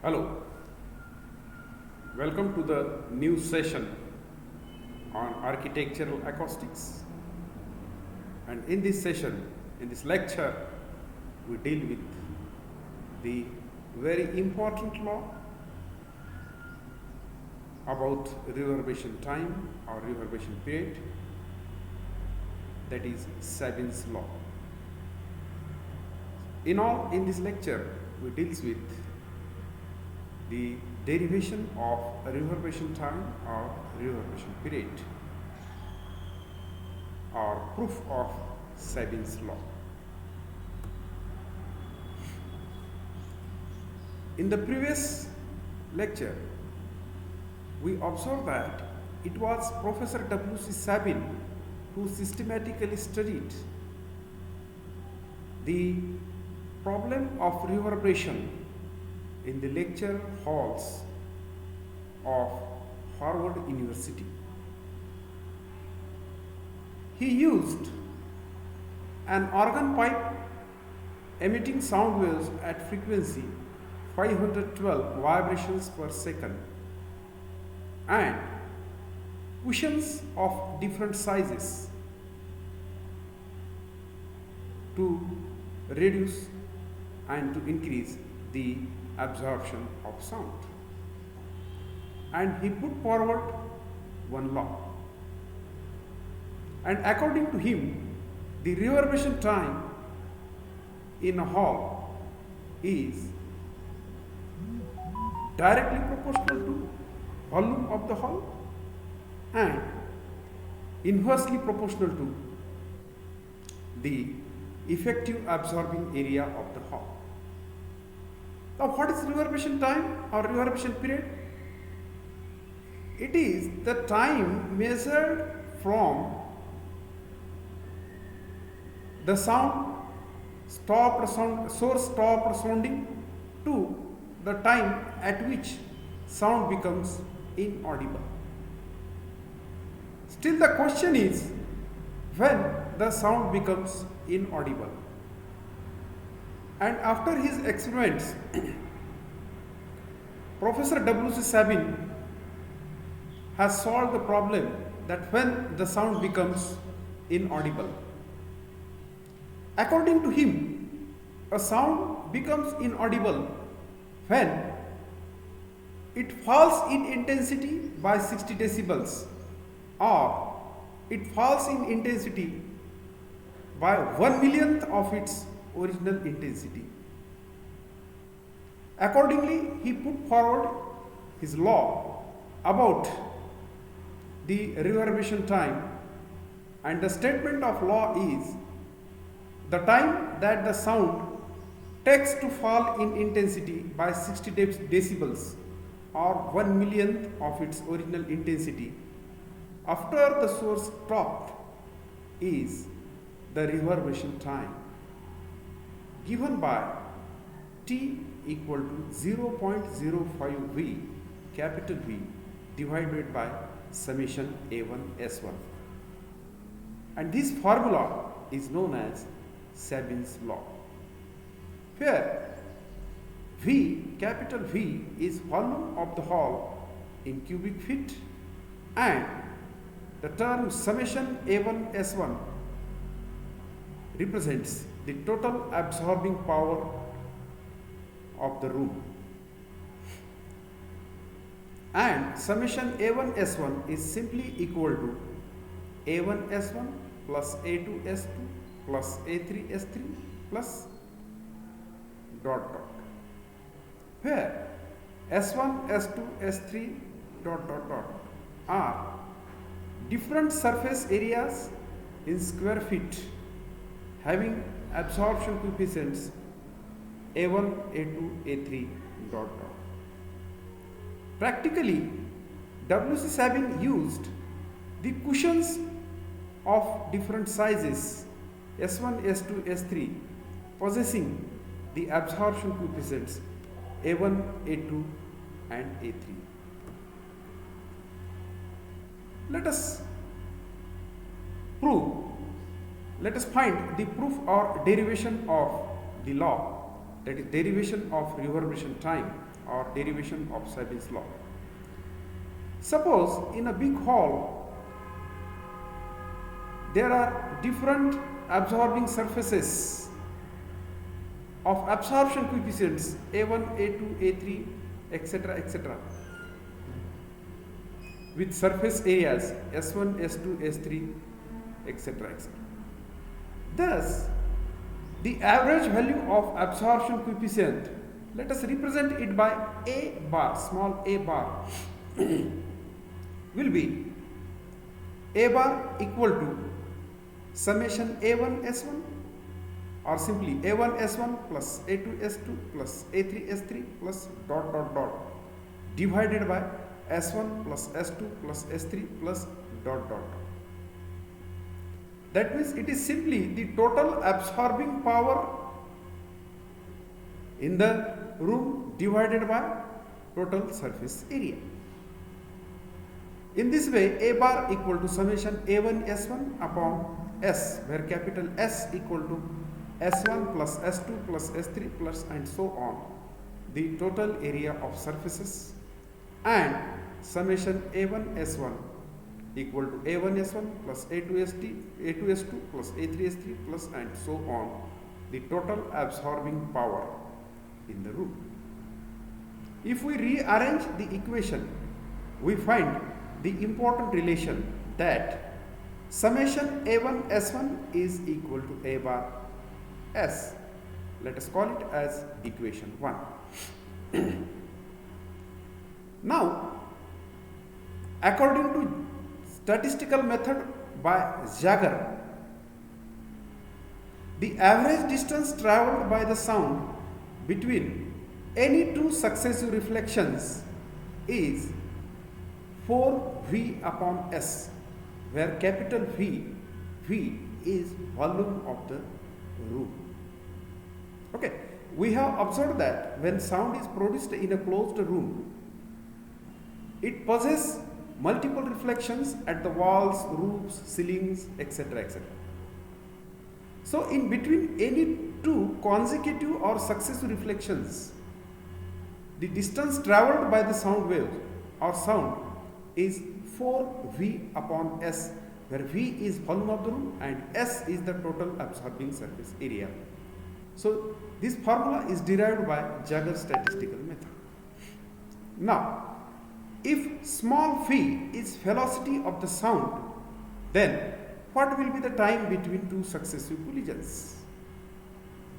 Hello, welcome to the new session on architectural acoustics. And in this session, in this lecture, we deal with the very important law about reverberation time or reverberation period, that is Sabin's law. In this lecture, we deals with the derivation of reverberation time or reverberation period or proof of Sabin's law. In the previous lecture, we observed that it was Professor W.C. Sabin who systematically studied the problem of reverberation in the lecture halls of Harvard University. He used an organ pipe emitting sound waves at frequency 512 vibrations per second and cushions of different sizes to reduce and to increase the absorption of sound. And he put forward one law. And according to him, the reverberation time in a hall is directly proportional to volume of the hall and inversely proportional to the effective absorbing area of the hall. Now, what is reverberation time or reverberation period? It is the time measured from the source stopped sounding to the time at which sound becomes inaudible. Still, the question is when the sound becomes inaudible. And after his experiments, Professor W.C. Sabin has solved the problem that when the sound becomes inaudible. According to him, a sound becomes inaudible when it falls in intensity by 60 decibels or it falls in intensity by 1/1,000,000th of its original intensity. Accordingly, he put forward his law about the reverberation time, and the statement of law is the time that the sound takes to fall in intensity by 60 decibels or 1/1,000,000th of its original intensity after the source stopped is the reverberation time, given by T equal to 0.05 V, capital V, divided by summation A1 S1. And this formula is known as Sabin's law, where V, capital V, is volume of the hall in cubic feet and the term summation A1 S1 represents the total absorbing power of the room, and summation A1 S1 is simply equal to A1 S1 plus A2 S2 plus A3 S3 plus dot dot, where S1 S2 S3 dot dot dot are different surface areas in square feet having absorption coefficients A1, A2, A3 dot dot. Practically, W.C. Sabin used the cushions of different sizes S1, S2, S3 possessing the absorption coefficients A1, A2 and A3. Let us find the proof or derivation of the law that is derivation of reverberation time or derivation of Sabin's law. Suppose in a big hall there are different absorbing surfaces of absorption coefficients A1, A2, A3, etc. with surface areas S1, S2, S3, etc. Thus, the average value of absorption coefficient, let us represent it by A bar, small a bar, will be A bar equal to summation A1 S1 or simply A1 S1 plus A2 S2 plus A3 S3 plus ... divided by S1 plus S2 plus S3 plus ... That means it is simply the total absorbing power in the room divided by total surface area. In this way, A bar equal to summation A1 S1 upon S, where capital S equal to S1 plus S2 plus S3 plus and so on, the total area of surfaces, and summation A1 S1 equal to A1 S1 plus A2 S2 plus A3 S3 plus and so on, the total absorbing power in the room. If we rearrange the equation, we find the important relation that summation A1 S1 is equal to A bar S. Let us call it as equation 1. Now, according to statistical method by Jaeger, the average distance travelled by the sound between any two successive reflections is 4V upon S, where capital V is volume of the room. Okay, we have observed that when sound is produced in a closed room, it possesses multiple reflections at the walls, roofs, ceilings, etc. So, in between any two consecutive or successive reflections, the distance travelled by the sound wave or sound is 4V upon S, where V is volume of the room and S is the total absorbing surface area. So, this formula is derived by Jaeger statistical method. Now, if small v is velocity of the sound, then what will be the time between two successive collisions?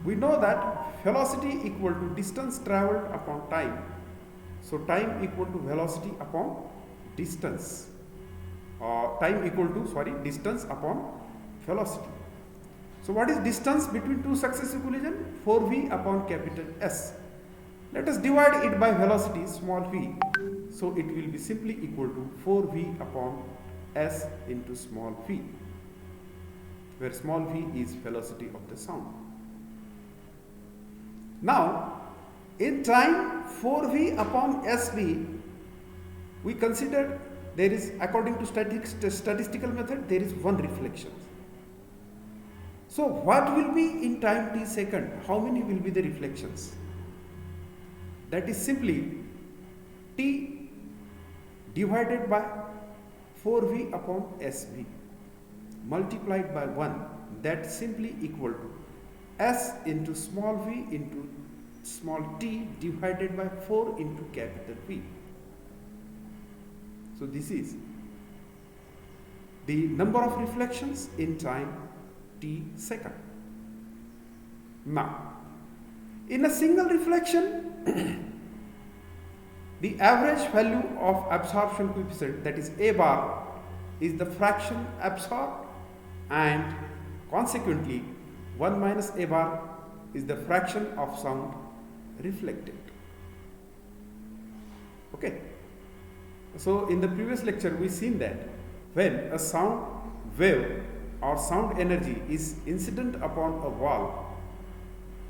We know that velocity equal to distance travelled upon time. So, time equal to velocity upon distance, distance upon velocity. So, what is distance between two successive collisions? 4V upon capital S. Let us divide it by velocity small v. So, it will be simply equal to 4V upon S into small v, where small v is velocity of the sound. Now, in time 4V upon SV, we consider there is, according to statistical method, there is one reflection. So, what will be in time t second? How many will be the reflections? That is simply t divided by 4V upon SV multiplied by 1, that simply equal to S into small v into small t divided by 4 into capital V. So, this is the number of reflections in time t second. Now, in a single reflection, the average value of absorption coefficient, that is A bar, is the fraction absorbed, and consequently 1 minus A bar is the fraction of sound reflected. Okay. So, in the previous lecture we seen that when a sound wave or sound energy is incident upon a wall,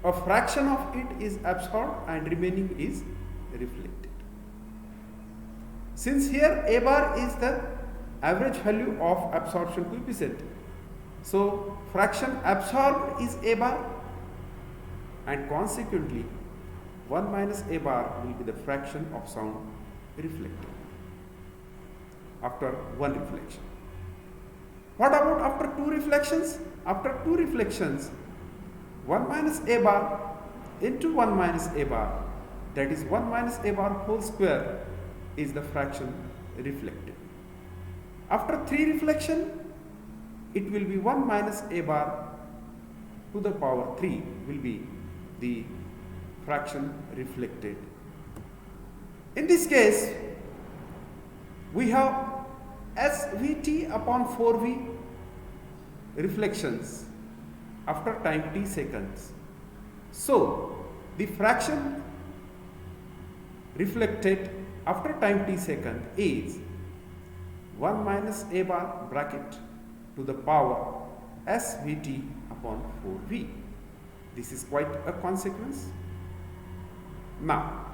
a fraction of it is absorbed and remaining is reflected. Since here A bar is the average value of absorption coefficient, so fraction absorbed is A bar and consequently 1 minus a bar will be the fraction of sound reflected after one reflection. What about after two reflections? After two reflections, 1 minus a bar into 1 minus a bar, that is 1 minus a bar whole square, is the fraction reflected. After three reflection, it will be 1 minus a bar to the power 3 will be the fraction reflected. In this case, we have SVT upon 4V reflections after time t seconds. So, the fraction reflected after time t second is 1 minus a bar bracket to the power SVT upon 4V. This is quite a consequence. Now,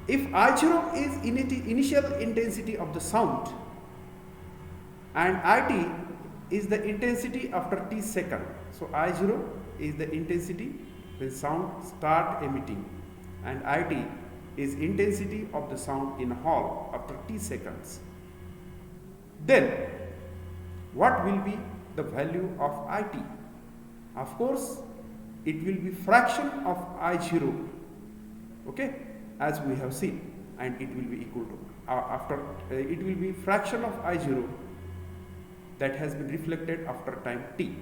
if I0 is initial intensity of the sound and IT is the intensity after t second. So I0 is the intensity when sound start emitting and IT is intensity of the sound in hall after t seconds. Then what will be the value of IT? Of course, it will be fraction of I0, okay, as we have seen, and it will be equal to it will be fraction of I0 that has been reflected after time t,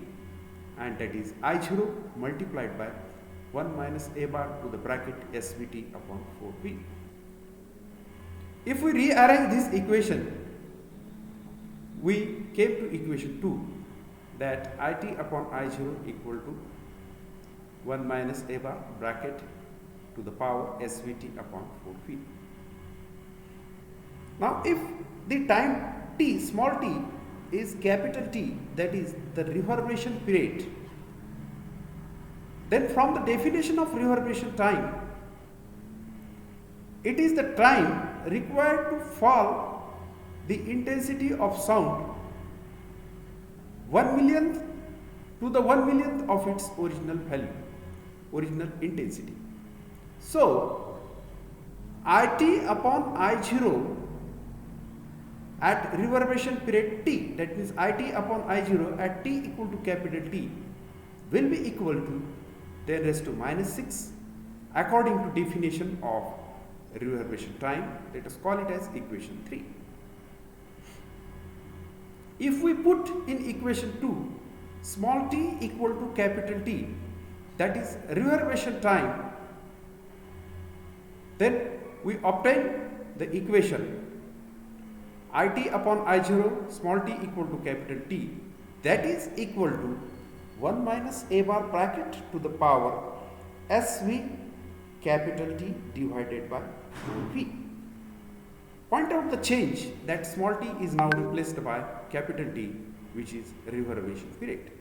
and that is I0 multiplied by 1 minus a bar to the bracket SVT upon 4V. If we rearrange this equation, we came to equation 2, that IT upon I0 equal to 1 minus a bar bracket to the power SVT upon 4V. Now, if the time t, small t, is capital T, that is the reverberation period, then from the definition of reverberation time, it is the time required to fall the intensity of sound 1 millionth to the 1 millionth of its original value, original intensity. So, IT upon I0 at reverberation period t, that means IT upon I0 at t equal to capital T, will be equal to 10 raised to minus 6 according to definition of reverberation time. Let us call it as equation 3. If we put in equation 2 small t equal to capital T, that is reverberation time, then we obtain the equation IT upon I0 small t equal to capital T, that is equal to 1 minus a bar bracket to the power SV capital T divided by V. Point out the change that small t is now replaced by capital T, which is reverberation period.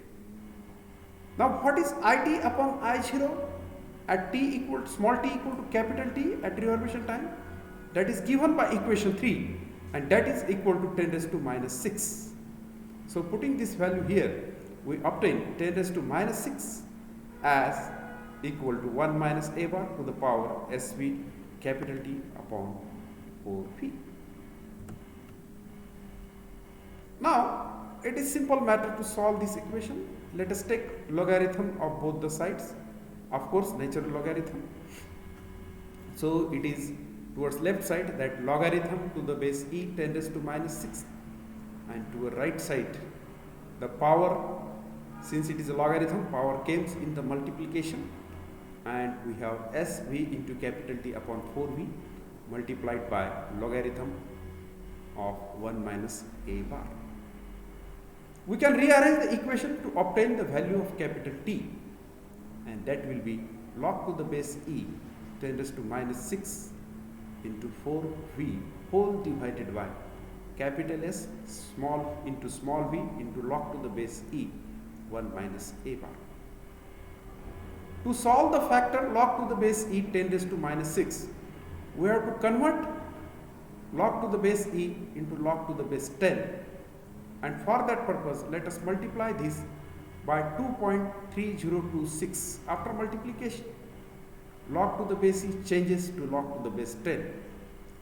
Now, what is IT upon I0 at t equal small t equal to capital T at reverberation time? That is given by equation 3, and that is equal to 10 raised to minus 6. So, putting this value here, we obtain 10 raised to minus 6 as equal to 1 minus a bar to the power SV capital T upon 4V. Now, it is simple matter to solve this equation. Let us take logarithm of both the sides, of course natural logarithm. So, it is towards left side, that logarithm to the base e 10 raised to minus 6, and to the right side the power, since it is a logarithm, power comes in the multiplication, and we have SV into capital T upon 4V multiplied by logarithm of 1 minus a bar. We can rearrange the equation to obtain the value of capital T, and that will be log to the base e 10 raised to minus 6 into 4V whole divided by capital S small into small v into log to the base e 1 minus a bar. To solve the factor log to the base e 10 raised to minus 6, we have to convert log to the base e into log to the base 10, and for that purpose let us multiply this by 2.3026 after multiplication. log to the base e changes to log to the base 10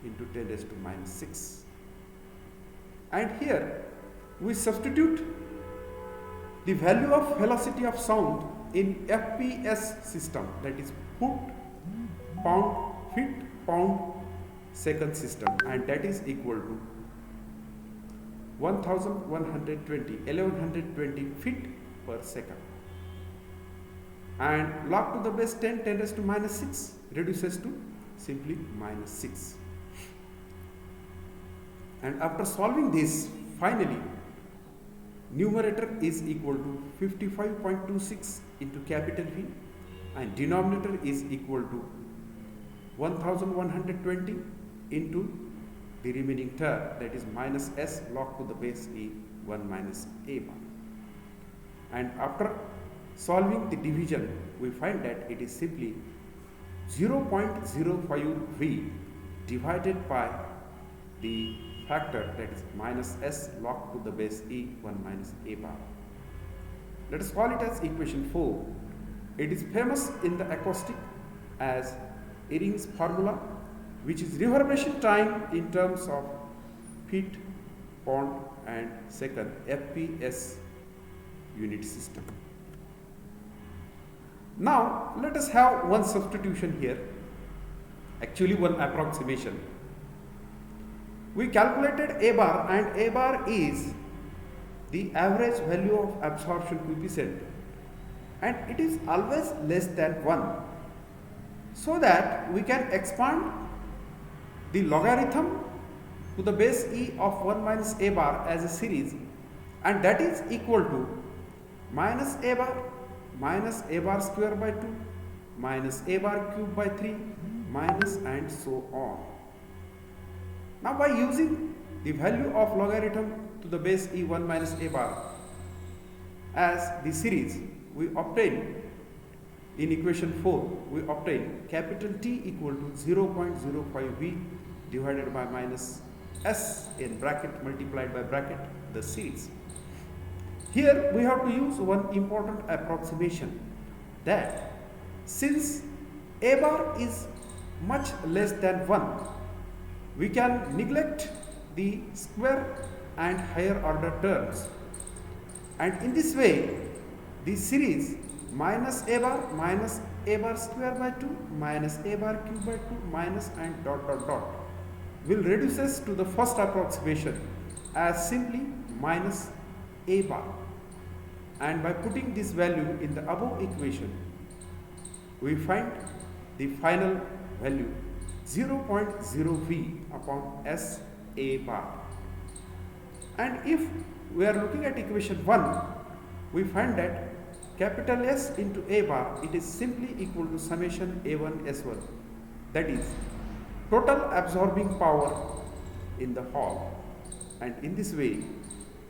into 10 raised to minus 6. And here we substitute the value of velocity of sound in FPS system, that is foot, pound, feet, pound, second system, and that is equal to 1120 feet per second. And log to the base 10 raised to minus 6 reduces to simply minus 6. And after solving this, finally numerator is equal to 55.26 into capital V and denominator is equal to 1120 into the remaining term, that is minus s log to the base e 1 minus a bar. And after solving the division, we find that it is simply 0.05 V divided by the factor, that is minus s log to the base e 1 minus a bar. Let us call it as equation 4. It is famous in the acoustic as Ehring's formula, which is reverberation time in terms of feet, pound and second FPS unit system. Now let us have one substitution here, actually one approximation. We calculated A bar, and A bar is the average value of absorption coefficient, and it is always less than 1, so that we can expand the logarithm to the base e of 1 minus a bar as a series, and that is equal to minus a bar square by 2 minus a bar cube by 3 minus and so on. Now by using the value of logarithm to the base e 1 minus a bar as the series, we obtain in equation 4, we obtain capital T equal to 0.05 V divided by minus S in bracket multiplied by bracket the series. Here we have to use one important approximation, that since a bar is much less than 1, we can neglect the square and higher order terms, and in this way the series minus a bar square by 2 minus a bar cube by 2 minus and dot dot dot will reduces to the first approximation as simply minus a bar, and by putting this value in the above equation we find the final value 0.0 V upon S a bar. And if we are looking at equation 1, we find that capital S into a bar, it is simply equal to summation A1 S1, that is total absorbing power in the hall. And in this way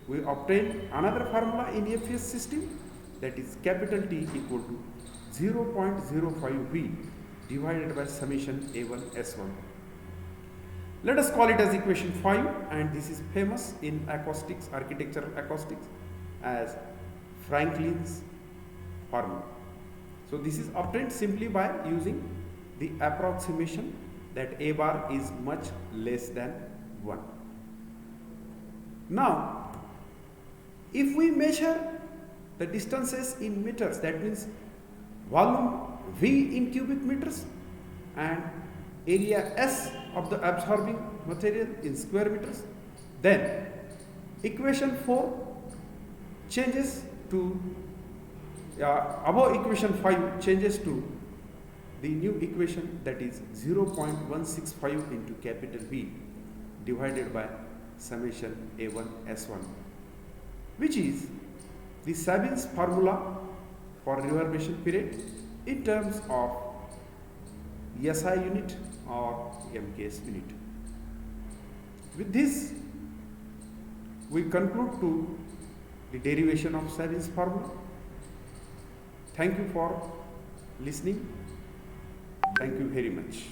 we obtain another formula in FPS system, that is capital T equal to 0.05 V divided by summation A1 S1. Let us call it as equation 5, and this is famous in acoustics, architectural acoustics, as Franklin's formula. So this is obtained simply by using the approximation that a bar is much less than 1. Now if we measure the distances in meters, that means volume V in cubic meters and area S of the absorbing material in square meters, then equation 4 changes to above equation 5 changes to the new equation, that is 0.165 into capital V divided by summation A1 S1, which is the Sabin's formula for reverberation period in terms of SI unit or MKS unit. With this, we conclude to the derivation of Sabin's formula. Thank you for listening. Thank you very much.